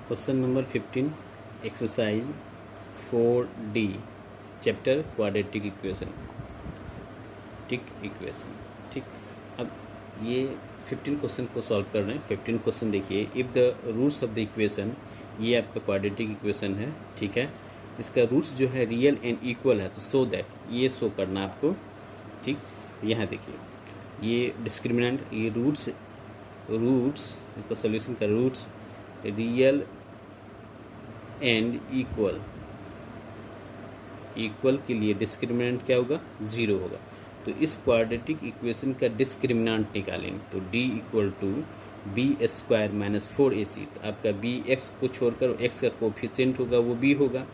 Question number 15 exercise 4D chapter quadratic equation ठीक। अब ये 15 क्वेश्चन को सॉल्व कर रहे हैं। 15 क्वेश्चन देखिए, if the roots of the equation, ये आपका क्वाड्रेटिक इक्वेशन है, ठीक है। इसका रूट्स जो है रियल एंड इक्वल है, तो सो दैट ये शो करना आपको, ठीक। यहाँ देखिए ये डिस्क्रिमिनेंट, ये रूट्स इसका सोल्यूशन का रूट्स रियल एंड इक्वल के लिए डिस्क्रिमिनेंट क्या होगा, 0 होगा। तो इस क्वाड्रेटिक इक्वेशन का डिस्क्रिमिनेंट निकालेंगे, तो d equal to b² minus 4ac। तो आपका b x को छोड़कर x का कोफिशिएंट होगा वो b होगा,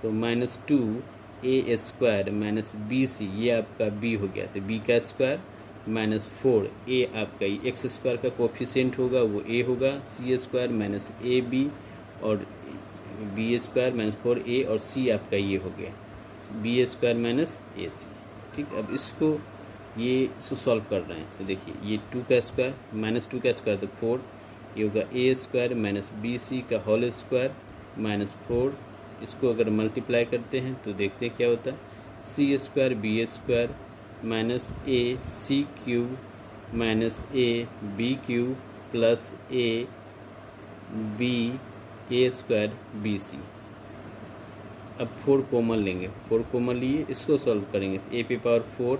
तो -2a² माइनस bc, ये आपका b हो गया। तो b का स्क्वायर माइनस 4a आपका x² का कोफिशिएंट होगा वो a होगा, c² माइनस ab और b² माइनस 4a और c आपका ये हो गया b² माइनस ac, ठीक। अब इसको ये सॉल्व कर रहे हैं, तो देखिए ये 2 का स्क्वायर माइनस 2 का स्क्वायर तो 4, ये होगा a² माइनस bc का होल स्क्वायर माइनस 4। इसको अगर मल्टीप्लाई करते हैं तो देखते हैं क्या होता है, c² b² minus ac³ minus ab³ plus a² bc। अब 4 कॉमन लेंगे, 4 कॉमन लिए इसको सॉल्व करेंगे, तो a पे power 4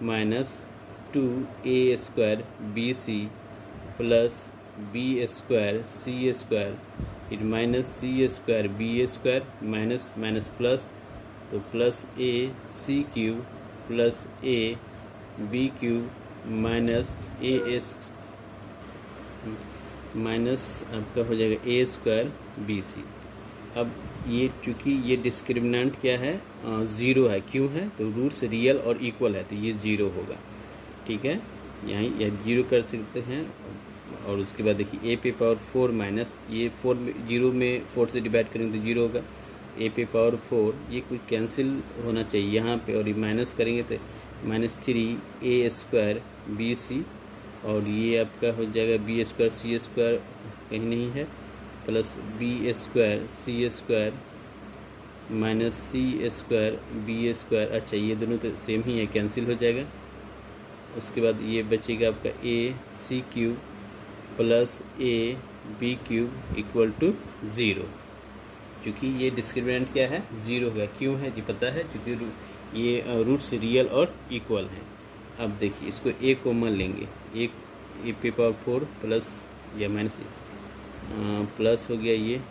minus 2a² bc plus b² c² फिर minus c² b² minus minus plus, तो plus ac³ plus ab³ minus minus आपका हो जाएगा a² bc। अब ये चूँकि ये डिस्क्रिमिनेंट क्या है, 0 है, क्यों है, तो रूट्स रियल और इक्वल है, तो ये 0 होगा, ठीक है। यहाँ या 0 कर सकते हैं। और उसके बाद देखिए a पे पावर 4 माइनस, ये 4 0 में 4 से डिवाइड करेंगे तो 0 होगा, a पे पावर 4 ये कुछ कैंसिल होना चाहिए यहाँ पे, और ये माइनस करेंगे तो माइनस 3a² bc और ये आपका हो जाएगा b² c² कहीं नहीं है, plus b² c² minus c² b²। अच्छा ये दोनों तो सेम ही है, कैंसिल हो जाएगा। उसके बाद ये बचेगा आपका ac³ plus ab³ equal to 0। चूँकि ये डिस्क्रिमिनेंट क्या है, 0 होगा, क्यों है जी पता है, क्योंकि ये रूट्स रियल और इक्वल हैं। अब देखिए इसको a कॉमन लेंगे, एक a पे पावर 4 प्लस या माइनस प्लस हो गया ये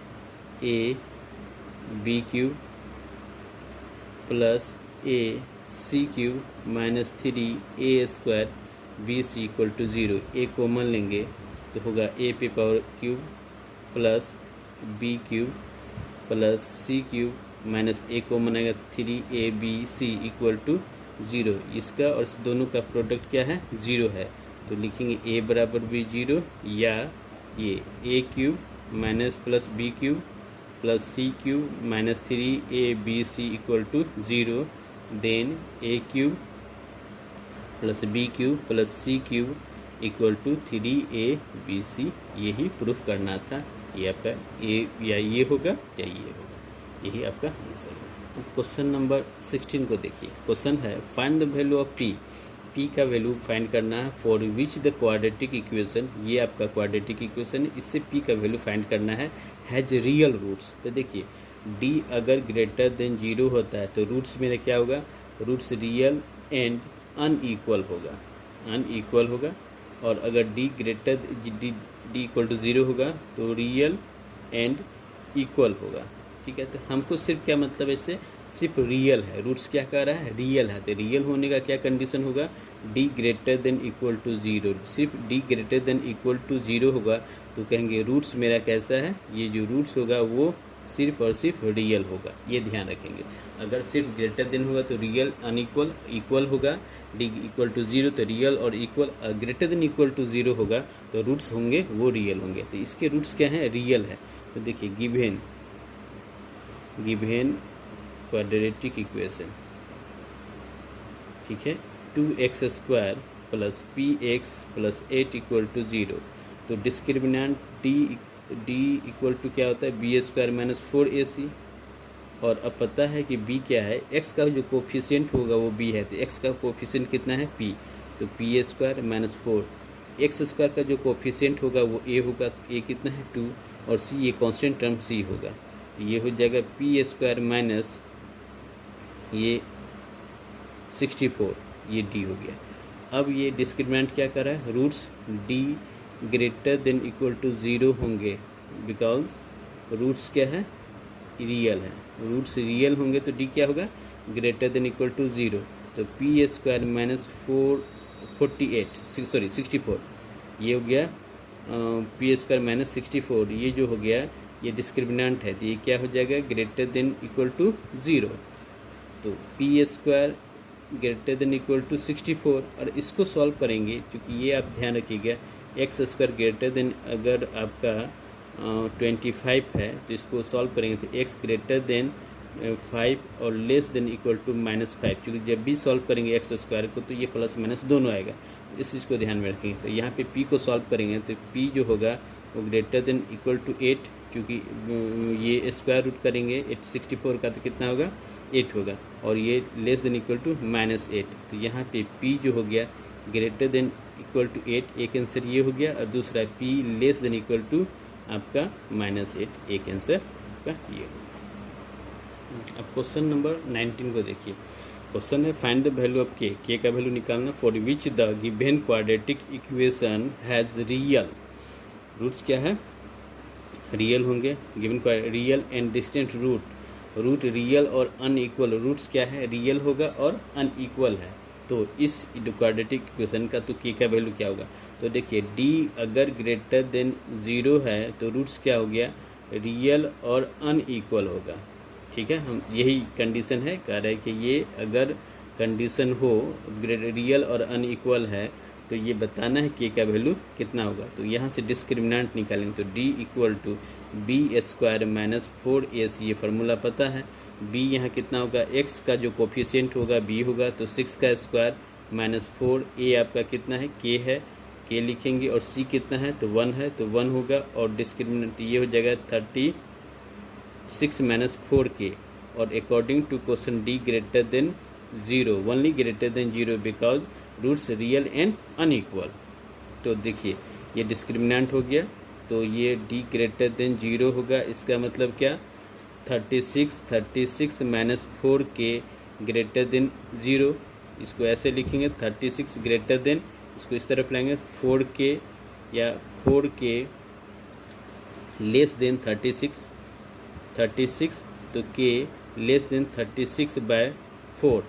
ab³ plus ac³ minus 3a² bc equal to 0। a common लेंगे तो होगा a पे power cube plus b³ plus c³ minus a common आएगा 3abc इक्वल टू 0। इसका और इस दोनों का प्रोडक्ट क्या है, 0 है, तो लिखेंगे a बराबर भी 0, या ये a³ minus plus b³ plus c³ minus 3abc equal to 0, then a³ plus b³ plus c³ equal to 3abc। यही प्रूफ करना था, ये आपका ए या ये होगा या ये होगा, यही आपका आंसर है। क्वेश्चन नंबर 16 को देखिए, क्वेश्चन है find the value of p का वैल्यू फाइंड करना है for which the quadratic equation, ये आपका क्वाड्रेटिक इक्वेशन है, इससे p का वैल्यू फाइंड करना है, हैज रियल रूट्स। तो देखिए d अगर ग्रेटर देन 0 होता है तो रूट्स मेरा क्या होगा, रूट्स रियल एंड अनइक्वल होगा, और अगर d इक्वल टू 0 होगा तो रियल एंड इक्वल होगा, ठीक है। तो हमको सिर्फ क्या मतलब है, इससे सिर्फ रियल है, रूट्स क्या कह रहा है, रियल है, तो रियल होने का क्या कंडीशन होगा, d greater than equal to 0। सिर्फ d greater than equal to 0 होगा तो कहेंगे रूट्स मेरा कैसा है, ये जो रूट्स होगा वो सिर्फ और सिर्फ रियल होगा, ये ध्यान रखेंगे। अगर सिर्फ ग्रेटर देन होगा तो रियल अनइक्वल, इक्वल होगा, d इक्वल टू 0 तो रियल और equal, greater than equal to 0 होगा तो रूट्स होंगे वो रियल होंगे, तो इसके रूट्स क्या हैं, रियल है। तो देखिए गिवेन क्वाड्रेटिक इक्वेशन, ठीक है, 2x² plus px plus 8 equal to 0, तो discriminant d D equal to क्या होता है बी स्क्वायर माइनस 4ac। और अब पता है कि b क्या है, x का जो कोफिशिएंट होगा वो b है, तो x का कोफिशिएंट कितना है p, तो P square minus 4। X square का जो कोफिशिएंट होगा वो a होगा, तो a कितना है 2, और c ये कांस्टेंट टर्म c होगा, तो ये हो जाएगा पी स्क्वायर माइनस ये 64, ये d हो गया। अब ये डिस्क्रिमिनेंट क्या कर रहा है, roots d greater than equal to 0 होंगे, बिकॉज रूट्स क्या है, रियल है। रूट्स रियल होंगे तो d क्या होगा, ग्रेटर देन इक्वल टू 0, तो पी स्क्वायर माइनस 64, ये हो गया पी स्क्वायर माइनस 64, ये जो हो गया ये डिस्क्रिमिनेंट है, तो ये क्या हो जाएगा, ग्रेटर देन इक्वल टू 0, तो P square greater than equal to 64। और इसको सॉल्व करेंगे, क्योंकि ये आप ध्यान रखिएगा, एक्स स्क्वायर ग्रेटर देन अगर आपका 25 है तो इसको सॉल्व करेंगे तो x ग्रेटर देन 5 और लेस देन इक्वल टू -5, क्योंकि जब भी सॉल्व करेंगे एक्स स्क्वायर को तो ये प्लस माइनस दोनों आएगा, इस चीज़ को ध्यान में रखेंगे। तो यहाँ पे p को सॉल्व करेंगे तो p जो होगा वो ग्रेटर देन इक्वल टू 8, क्योंकि ये स्क्वायर रूट करेंगे 64 का तो कितना होगा 8 होगा, और ये लेस देन इक्वल टू -8, तो यहाँ पे p जो हो गया ग्रेटर देन इक्वल टू 8, एक आंसर ये हो गया, और दूसरा p less than equal to आपका -8, एक आंसर आपका ये होगा। अब क्वेश्चन नंबर 19 को देखिए। क्वेश्चन है फाइंड द वैल्यू ऑफ के का वैल्यू निकालना for which the given quadratic equation has real, roots क्या है, रियल होंगे, given real and distinct root real और अनइक्वल, रूट्स क्या है, रियल होगा और अनइक्वल है, तो इस क्वाड्रेटिक इक्वेशन का तो के का वैल्यू क्या होगा, तो देखिए d अगर ग्रेटर देन 0 है तो रूट्स क्या हो गया, रियल और अनइक्वल होगा, ठीक है। हम यही कंडीशन है, कह रहे हैं कि ये अगर कंडीशन हो रियल और अनइक्वल है तो ये बताना है के का वैल्यू कितना होगा, तो यहाँ से डिस्क्रिमिनेंट निकालेंगे, तो d equal to B square minus 4ac, ये फार्मूला पता है, b यहाँ कितना होगा, x का जो कोफिशिएंट होगा b होगा, तो 6 का स्क्वायर माइनस 4, a आपका कितना है k है, k लिखेंगे, और c कितना है तो 1 है, तो 1 होगा, और डिस्क्रिमिनेंट ये हो जाएगा 36 माइनस 4k, और according to question d greater than 0, only greater than 0 because roots real and unequal, तो देखिए ये डिस्क्रिमिनेंट हो गया, तो ये d ग्रेटर देन 0 होगा, इसका मतलब क्या 36 माइनस 4k ग्रेटर देन 0, इसको ऐसे लिखेंगे 36 ग्रेटर देन, इसको इस तरफ लाएंगे 4k या 4k लेस देन 36, तो k लेस देन 36/4,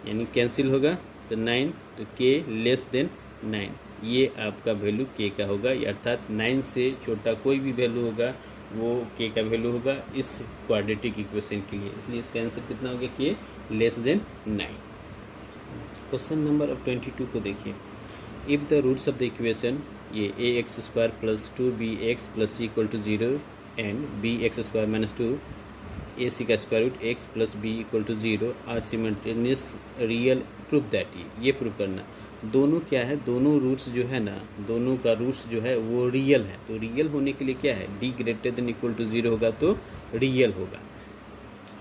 यानी कैंसिल होगा तो 9, तो k लेस देन 9, ये आपका वैल्यू k का होगा, अर्थात 9 से छोटा कोई भी वैल्यू होगा वो k का वैल्यू होगा इस क्वाड्रेटिक इक्वेशन के लिए, इसलिए इसका आंसर कितना हो गया, k less than 9। Question number अब 22 को देखिए। If the roots of the equation ये ax square plus 2bx plus c equal to 0 and bx square minus 2 ac का square root x plus b equal to 0 are simultaneous real, proof that, ये prove करना, दोनों क्या है, दोनों roots जो है ना, दोनों का रूट्स जो है वो रियल है, तो रियल होने के लिए क्या है, d greater than equal to 0 होगा तो रियल होगा,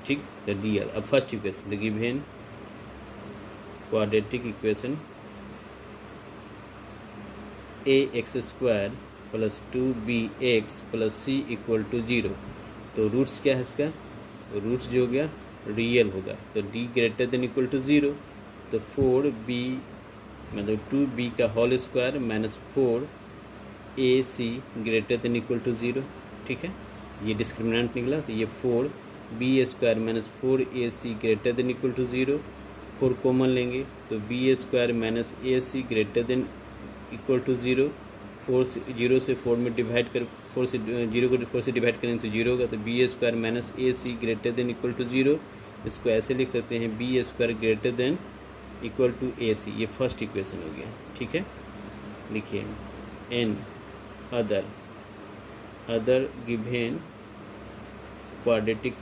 ठीक, द रियल। अब first equation the given quadratic equation ax square plus 2bx plus c equal to 0, तो रूट्स क्या है इसका, रूट्स जो हो गया रियल होगा, तो d greater than equal to 0, तो 4b मतलब 2b का whole square minus 4ac greater than equal to 0, ठीक है, ये डिस्क्रिमिनेंट निकला, तो ये 4b square minus 4ac greater than equal to 0, 4 common लेंगे तो b square minus ac greater than equal to 0, 0 से 4 में डिवाइड कर 4 से 0 को 4 से डिवाइड करेंगे तो 0 होगा, तो b square minus ac greater than equal to 0, इसको ऐसे लिख सकते हैं b square greater than equal to ac, ये फर्स्ट इक्वेशन हो गया, ठीक है। लिखिए another given quadratic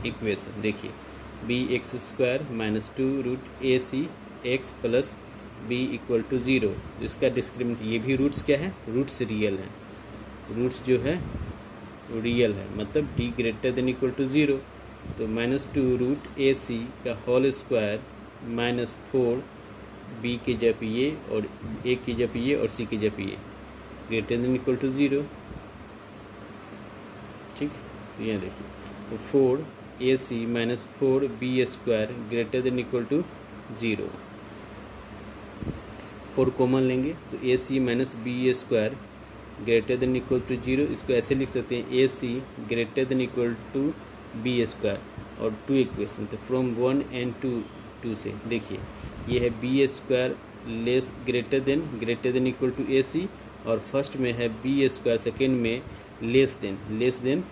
equation, देखिए bx square minus 2 root ac x plus B equal to zero. इसका डिस्क्रिमिनेंट, ये भी रूट्स क्या है, रूट्स रियल है, रूट्स जो है रियल है, मतलब D greater than equal to zero. तो -2 रूट ए सी का होल स्क्वायर -4 बी की जगह ये और ए की जगह ये और सी की जगह ये greater than equal to zero. ठीक, तो यहाँ देखिए, तो 4 A C -4 B square greater than equal to zero. 4 common लेंगे तो A C minus B square greater than equal to zero. इसको ऐसे लिख सकते हैं, A C greater than equal to B square और 2 इक्वेशन। तो फ्रॉम 1 एंड 2 से देखिए, ये है B square less greater than equal to A C, और फर्स्ट में है बी स्क्वायर, सेकेंड में लेस देन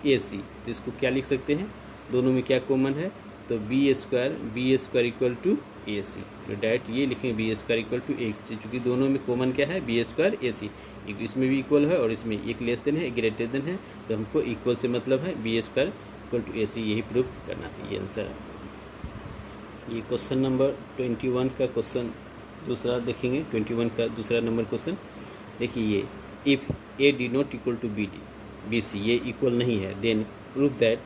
ए सी। तो इसको क्या लिख सकते हैं, दोनों में क्या कॉमन है, तो B square equal to A C. तो डायरेक्ट ये लिखेंगे B square equal to A सी, चूँकि दोनों में कॉमन क्या है, बी स्क्वायर ए सी। इसमें भी इक्वल है और इसमें एक लेस देन है, एक ग्रेटर देन है, तो हमको इक्वल से मतलब है B square equal to A सी, यही प्रूव करना था। ये आंसर। ये क्वेश्चन नंबर 21 का क्वेश्चन दूसरा देखेंगे। 21 का दूसरा नंबर क्वेश्चन देखिए, ये if A D not equal to B C, ये इक्वल नहीं है, देन प्रूव दैट,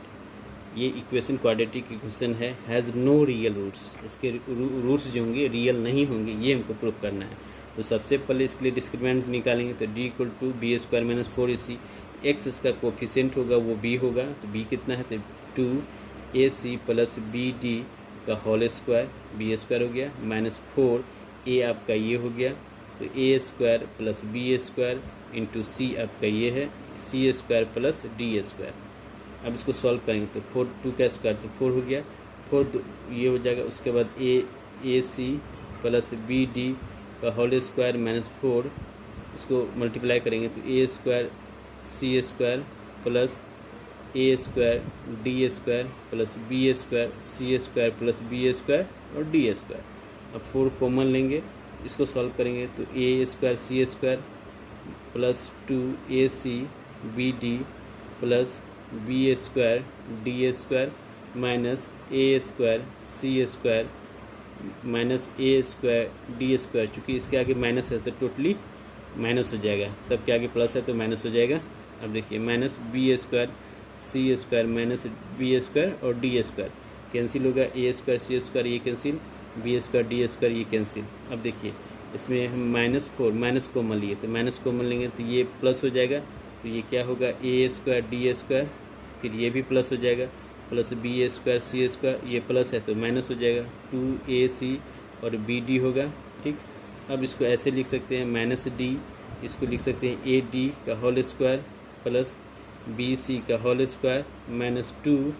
ये इक्वेशन क्वाड्रेटिक इक्वेशन है, हैज़ नो रियल रूट्स, इसके रूट्स जो होंगे रियल नहीं होंगे, ये हमको प्रूव करना है। तो सबसे पहले इसके लिए डिस्क्रिमिनेंट निकालेंगे, तो D equal to B square minus 4 A C, X इसका कोफिशिएंट होगा वो बी होगा, तो बी कितना है, तो 2 A C plus B D का होल स्क्वायर, बी स्क्वायर हो गया, -4 ए आपका ये हो गया, तो A square plus B square into C आपका ये है, C square plus D square. अब इसको सॉल्व करेंगे तो 4 2 का स्क्वायर तो 4 हो गया, 4 ये हो जाएगा। उसके बाद A C plus B D का होल स्क्वायर -4, इसको मल्टीप्लाई करेंगे तो A square C square plus A square D square plus B square C square plus B square और डी स्क्वायर। अब 4 कॉमन लेंगे, इसको सॉल्व करेंगे तो A square C square plus 2 A C B D plus B square D square minus A square C square minus A square D square. चूँकि इसके आगे minus है तो टोटली माइनस हो जाएगा, सबके आगे प्लस है तो माइनस हो जाएगा। अब देखिए, minus B square C square minus B square और डी स्क्वायर कैंसिल होगा, ए स्क्वायर सी स्क्वायर ये cancel, B square D square ये कैंसिल। अब देखिए, इसमें हम -4 माइनस कॉमन लिए, तो माइनस कॉमन लेंगे तो ये प्लस हो जाएगा, तो ये क्या होगा, ए स्क्वायर डी स्क्वायर, फिर ये भी प्लस हो जाएगा, plus B square C square, ये प्लस है तो माइनस हो जाएगा, 2 ए सी और बी डी होगा। ठीक, अब इसको ऐसे लिख सकते हैं, माइनस डी, इसको लिख सकते हैं ए डी का whole square plus B C का होल स्क्वायर -2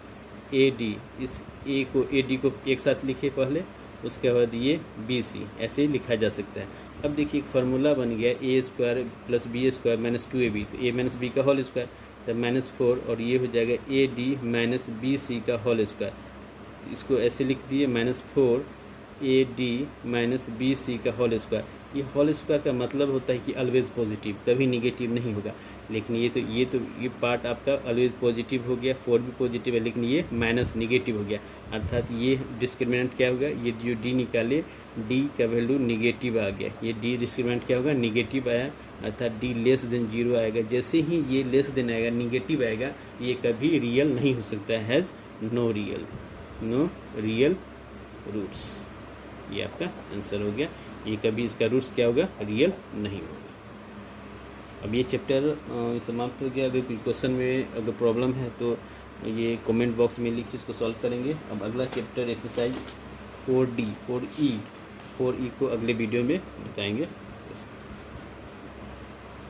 ए डी, इस ए को ए डी को एक साथ लिखे पहले, उसके बाद ये बी सी, ऐसे ही लिखा जा सकता है। अब देखिए, एक फार्मूला बन गया, A square plus B square -2 A B, तो ए माइनस बी का होल स्क्वायर, तब -4 और ये हो जाएगा A D minus B C का होल स्क्वायर। तो इसको ऐसे लिख दिए, -4 A D minus B C का होल स्क्वायर। ये होल स्क्वायर का मतलब होता है कि ऑलवेज पॉजिटिव, कभी निगेटिव नहीं होगा। लेकिन ये पार्ट आपका ऑलवेज पॉजिटिव हो गया, 4 भी पॉजिटिव है, लेकिन ये माइनस निगेटिव हो गया, अर्थात ये डिस्क्रिमिनेंट क्या होगा, ये जो डी निकाले, डी का वैल्यू निगेटिव आ गया, ये डी डिस्क्रिमिनेंट क्या होगा, निगेटिव आया, अर्थात डी लेस देन 0 आएगा। जैसे ही ये लेस देन आएगा, निगेटिव आएगा, ये कभी रियल नहीं हो सकता है, हैज़ नो रियल रूट्स। ये आपका आंसर हो गया, ये कभी इसका रूट्स क्या होगा, रियल नहीं होगा। अब ये चैप्टर समाप्त हो गया। अगर कोई क्वेश्चन में अगर प्रॉब्लम है तो ये कमेंट बॉक्स में लिखिए, इसको सॉल्व करेंगे। अब अगला चैप्टर एक्सरसाइज 4E को अगले वीडियो में बताएंगे।